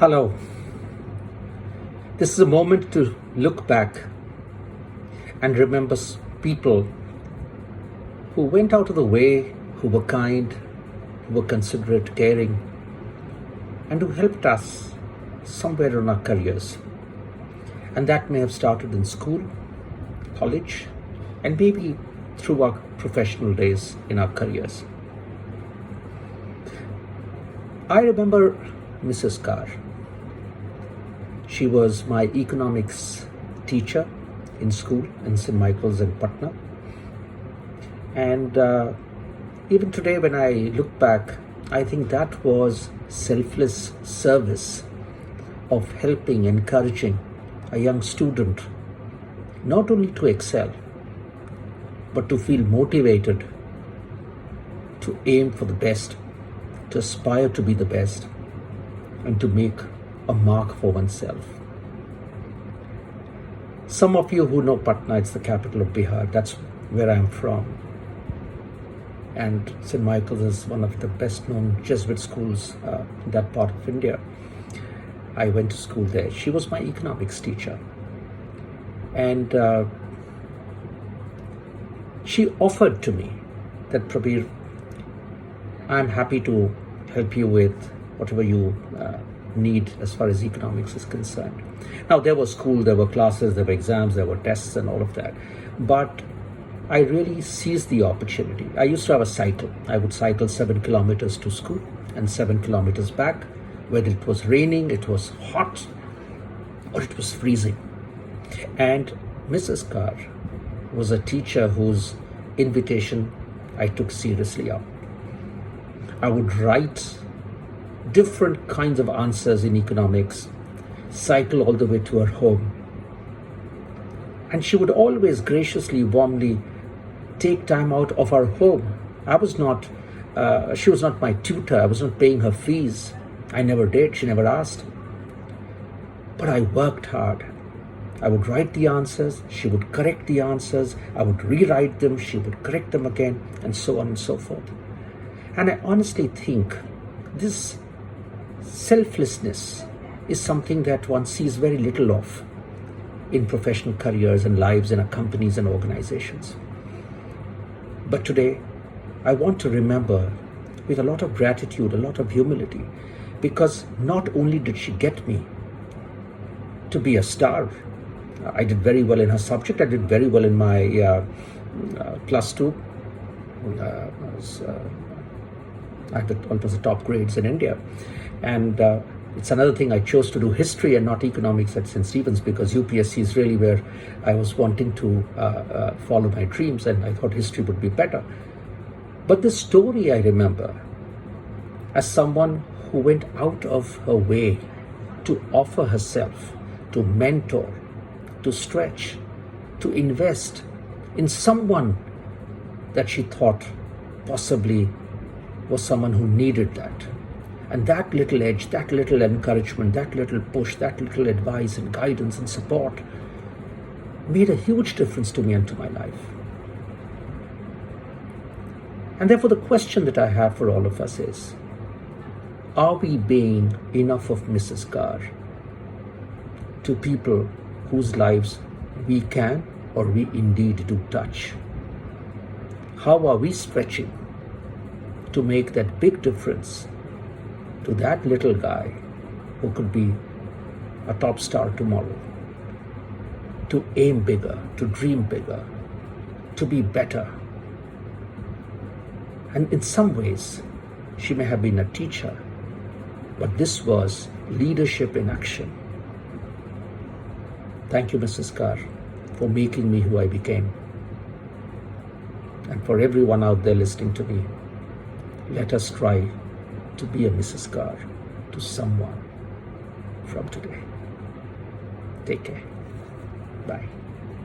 Hello. This is a moment to look back and remember people who went out of the way, who were kind, who were considerate, caring, and who helped us somewhere in our careers. And that may have started in school, college, and maybe through our professional days in our careers. I remember Mrs. Carr. She was my economics teacher in school in St. Michael's in Patna. And even today, when I look back, I think that was selfless service of helping, encouraging a young student not only to excel, but to feel motivated, to aim for the best, to aspire to be the best, and to make a mark for oneself. Some of you who know Patna, it's the capital of Bihar. That's where I'm from. And St. Michael's is one of the best known Jesuit schools in that part of India. I went to school there. She was my economics teacher. And she offered to me that, Prabir, I'm happy to help you with whatever you need as far as economics is concerned. Now, there was school, there were classes, there were exams, there were tests and all of that. But I really seized the opportunity. I used to have a cycle. I would cycle 7 kilometers to school and 7 kilometers back, whether it was raining, it was hot, or it was freezing. And Mrs. Carr was a teacher whose invitation I took seriously up. I would write different kinds of answers in economics, cycle all the way to her home. And she would always graciously, warmly take time out of our home. She was not my tutor. I was not paying her fees. I never did. She never asked. But I worked hard. I would write the answers. She would correct the answers. I would rewrite them. She would correct them again, and so on and so forth. And I honestly think this selflessness is something that one sees very little of in professional careers and lives in our companies and organizations. But today, I want to remember with a lot of gratitude, a lot of humility, because not only did she get me to be a star, I did very well in her subject, I did very well in my plus two. I had almost the top grades in India. And it's another thing, I chose to do history and not economics at St. Stephen's because UPSC is really where I was wanting to follow my dreams, and I thought history would be better. But this story I remember as someone who went out of her way to offer herself, to mentor, to stretch, to invest in someone that she thought possibly was someone who needed that. And that little edge, that little encouragement, that little push, that little advice and guidance and support made a huge difference to me and to my life. And therefore the question that I have for all of us is, are we being enough of Mrs. Carr to people whose lives we can or we indeed do touch? How are we stretching to make that big difference to that little guy who could be a top star tomorrow, to aim bigger, to dream bigger, to be better? And in some ways, she may have been a teacher, but this was leadership in action. Thank you, Mrs. Carr, for making me who I became. And for everyone out there listening to me, let us try to be a Mrs. Carr to someone from today. Take care. Bye.